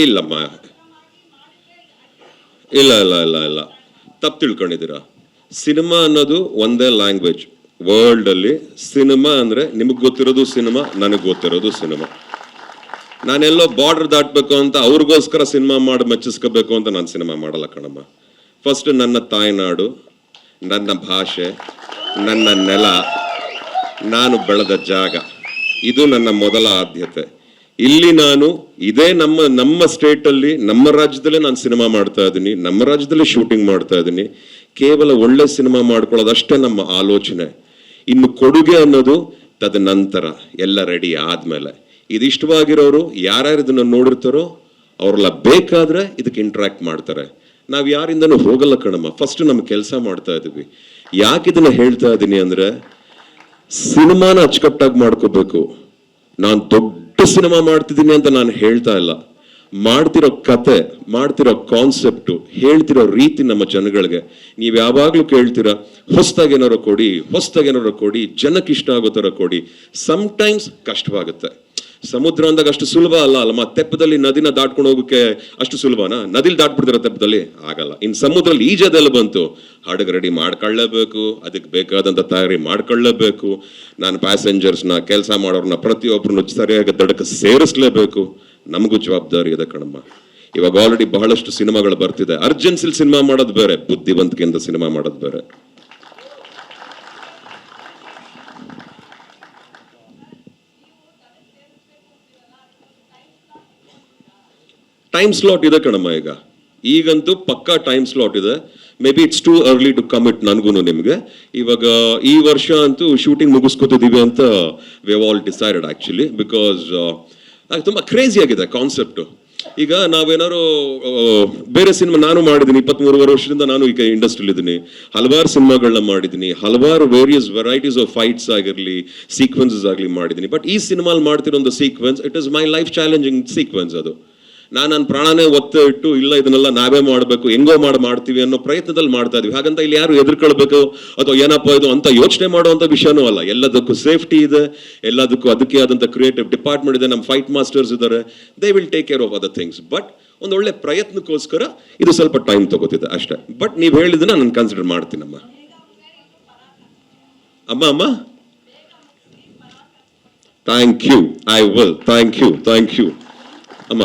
ಇಲ್ಲಮ್ಮ, ಇಲ್ಲ ಇಲ್ಲ ಇಲ್ಲ ಇಲ್ಲ, ತಪ್ಪು ತಿಳ್ಕೊಂಡಿದ್ದೀರಾ. ಸಿನಿಮಾ ಅನ್ನೋದು ಒಂದೇ ಲ್ಯಾಂಗ್ವೇಜ್ ವರ್ಲ್ಡ್ ಅಲ್ಲಿ. ಸಿನಿಮಾ ಅಂದ್ರೆ ನಿಮಗೆ ಗೊತ್ತಿರೋದು ಸಿನಿಮಾ, ನನಗೆ ಗೊತ್ತಿರೋದು ಸಿನಿಮಾ. ನಾನೆಲ್ಲೋ ಬಾರ್ಡರ್ ದಾಟ್ಬೇಕು ಅಂತ ಅವ್ರಿಗೋಸ್ಕರ ಸಿನಿಮಾ ಮಾಡಿ ಮೆಚ್ಚಿಸ್ಕೋಬೇಕು ಅಂತ ನಾನು ಸಿನಿಮಾ ಮಾಡಲ್ಲ ಕಣಮ್ಮ. ಫಸ್ಟ್ ನನ್ನ ತಾಯ್ನಾಡು, ನನ್ನ ಭಾಷೆ, ನನ್ನ ನೆಲ, ನಾನು ಬೆಳೆದ ಜಾಗ, ಇದು ನನ್ನ ಮೊದಲ ಆದ್ಯತೆ. ಇಲ್ಲಿ ನಾನು ಇದೇ ನಮ್ಮ ಸ್ಟೇಟಲ್ಲಿ, ನಮ್ಮ ರಾಜ್ಯದಲ್ಲೇ ನಾನು ಸಿನಿಮಾ ಮಾಡ್ತಾ ಇದ್ದೀನಿ, ನಮ್ಮ ರಾಜ್ಯದಲ್ಲೇ ಶೂಟಿಂಗ್ ಮಾಡ್ತಾ ಇದ್ದೀನಿ. ಕೇವಲ ಒಳ್ಳೆ ಸಿನಿಮಾ ಮಾಡ್ಕೊಳ್ಳೋದಷ್ಟೇ ನಮ್ಮ ಆಲೋಚನೆ. ಇನ್ನು ಕೊಡುಗೆ ಅನ್ನೋದು ತದನಂತರ, ಎಲ್ಲ ರೆಡಿ ಆದ್ಮೇಲೆ. ಇದಿಷ್ಟವಾಗಿರೋರು ಯಾರ್ಯಾರು ಇದನ್ನ ನೋಡಿರ್ತಾರೋ ಅವ್ರೆಲ್ಲ ಬೇಕಾದ್ರೆ ಇದಕ್ಕೆ ಇಂಟ್ರಾಕ್ಟ್ ಮಾಡ್ತಾರೆ. ನಾವು ಯಾರಿಂದನೂ ಹೋಗಲ್ಲ ಕಣಮ್ಮ. ಫಸ್ಟ್ ನಮ್ಮ ಕೆಲಸ ಮಾಡ್ತಾ ಇದೀವಿ. ಯಾಕೆ ಇದನ್ನ ಹೇಳ್ತಾ ಇದ್ದೀನಿ ಅಂದ್ರೆ, ಸಿನಿಮಾನ ಅಚ್ಚುಕಟ್ಟಾಗಿ ಮಾಡ್ಕೋಬೇಕು. ನಾನು ದೊಡ್ಡ ಸಿನಿಮಾ ಮಾಡ್ತಿದ್ದೀನಿ ಅಂತ ನಾನು ಹೇಳ್ತಾ ಇಲ್ಲ. ಮಾಡ್ತಿರೋ ಕತೆ, ಮಾಡ್ತಿರೋ ಕಾನ್ಸೆಪ್ಟು, ಹೇಳ್ತಿರೋ ರೀತಿ ನಮ್ಮ ಜನಗಳಿಗೆ ನೀವು ಯಾವಾಗ್ಲೂ ಕೇಳ್ತೀರಾ ಹೊಸ್ದಾಗಿ ಏನಾರು ಕೊಡಿ, ಹೊಸ್ದಾಗಿ ಏನಾರು ಕೊಡಿ, ಜನಕ್ಕೆ ಇಷ್ಟ ಆಗೋ ಥರ ಕೊಡಿ. ಸಮ್ಟೈಮ್ಸ್ ಕಷ್ಟವಾಗುತ್ತೆ. ಸಮುದ್ರ ಅಂದಾಗ ಅಷ್ಟು ಸುಲಭ ಅಲ್ಲಮ್ಮ. ತೆಪ್ಪದಲ್ಲಿ ನದಿನ ದಾಟ್ಕೊಂಡು ಹೋಗೋಕೆ ಅಷ್ಟು ಸುಲಭನಾ? ನದಿಲಿ ದಾಟ್ಬಿಡ್ತಾರ ತೆಪ್ಪದಲ್ಲಿ? ಆಗಲ್ಲ. ಇನ್ನು ಸಮುದ್ರದಲ್ಲಿ ಈಜದೆಲ್ಲ ಬಂತು, ಹಡಗು ರೆಡಿ ಮಾಡ್ಕೊಳ್ಳೇಬೇಕು, ಅದಕ್ಕೆ ಬೇಕಾದಂಥ ತಯಾರಿ ಮಾಡ್ಕೊಳ್ಳೇಬೇಕು. ನಾನು ಪ್ಯಾಸೆಂಜರ್ಸ್ನ, ಕೆಲಸ ಮಾಡೋರ್ನ ಪ್ರತಿಯೊಬ್ಬರನ್ನು ಸರಿಯಾಗಿ ದಡಕ್ಕೆ ಸೇರಿಸ್ಲೇಬೇಕು. ನಮಗೂ ಜವಾಬ್ದಾರಿ ಇದೆ ಕಣಮ್ಮ. ಇವಾಗ ಆಲ್ರೆಡಿ ಬಹಳಷ್ಟು ಸಿನಿಮಾಗಳು ಬರ್ತಿದೆ. ಅರ್ಜೆನ್ಸಿಲ್ ಸಿನಿಮಾ ಮಾಡೋದು ಬೇರೆ, ಬುದ್ಧಿವಂತಿಕೆಯಿಂದ ಸಿನಿಮಾ ಮಾಡೋದು ಬೇರೆ. ಟೈಮ್ ಸ್ಲಾಟ್ ಇದೆ ಕಣಮ್ಮ. ಈಗಂತೂ ಪಕ್ಕಾ ಟೈಮ್ ಸ್ಲಾಟ್ ಇದೆ. Maybe it's too early to commit ನನಗೂ ನಿಮಗೆ. ಇವಾಗ ಈ ವರ್ಷ ಅಂತೂ ಶೂಟಿಂಗ್ ಮುಗಿಸ್ಕೊತಿದ್ದೀವಿ ಅಂತ we have all decided actually, because ತುಂಬ ಕ್ರೇಜಿ ಆಗಿದೆ ಕಾನ್ಸೆಪ್ಟು. ಈಗ ನಾವೇನಾದ್ರು ಬೇರೆ ಸಿನಿಮಾ ನಾನು ಮಾಡಿದ್ದೀನಿ, 23 ವರ್ಷದಿಂದ ನಾನು ಈಗ ಇಂಡಸ್ಟ್ರಿಲಿ ಇದ್ದೀನಿ. ಹಲವಾರು ಸಿನಿಮಾಗಳನ್ನ ಮಾಡಿದ್ದೀನಿ, ಹಲವಾರು ವೇರಿಯಸ್ ವೆರೈಟೀಸ್ ಆಫ್ ಫೈಟ್ಸ್ ಆಗಿರಲಿ, ಸೀಕ್ವೆನ್ಸಸ್ ಆಗಲಿ ಮಾಡಿದ್ದೀನಿ. ಬಟ್ ಈ ಸಿನಿಮಾಲ್ ಮಾಡ್ತಿರೋ ಒಂದು sequence, it is my life challenging sequence. ಅದು ನನ್ನ ಪ್ರಾಣನೇ ಒತ್ತು ಇಟ್ಟು, ಇಲ್ಲ ಇದನ್ನೆಲ್ಲ ನಾವೇ ಮಾಡಬೇಕು, ಹೆಂಗೋ ಮಾಡ್ತೀವಿ ಅನ್ನೋ ಪ್ರಯತ್ನದಲ್ಲಿ ಮಾಡ್ತಾ ಇದೀವಿ. ಹಾಗಂತ ಇಲ್ಲಿ ಯಾರು ಎದುರ್ಕೊಳ್ಬೇಕು ಅಥವಾ ಏನಪ್ಪ ಇದು ಅಂತ ಯೋಚನೆ ಮಾಡುವಂತ ವಿಷಯನೂ ಅಲ್ಲ. ಎಲ್ಲದಕ್ಕೂ ಸೇಫ್ಟಿ ಇದೆ, ಎಲ್ಲದಕ್ಕೂ ಅದಕ್ಕೆ ಆದಂತ ಕ್ರಿಯೇಟಿವ್ ಡಿಪಾರ್ಟ್ಮೆಂಟ್ ಇದೆ, ನಮ್ಮ ಫೈಟ್ ಮಾಸ್ಟರ್ಸ್ ಇದ್ದಾರೆ. They will take care of other things. But ಒಂದು ಒಳ್ಳೆ ಪ್ರಯತ್ನಕ್ಕೋಸ್ಕರ ಇದು ಸ್ವಲ್ಪ ಟೈಮ್ ತಗೋತಿದೆ ಅಷ್ಟೇ. ಬಟ್ ನೀವು ಹೇಳಿದನ್ನ ನಾನು ಕನ್ಸಿಡರ್ ಮಾಡ್ತೀನಮ್ಮ. ಅಮ್ಮ thank you. I will. Thank you ಅಮ್ಮ.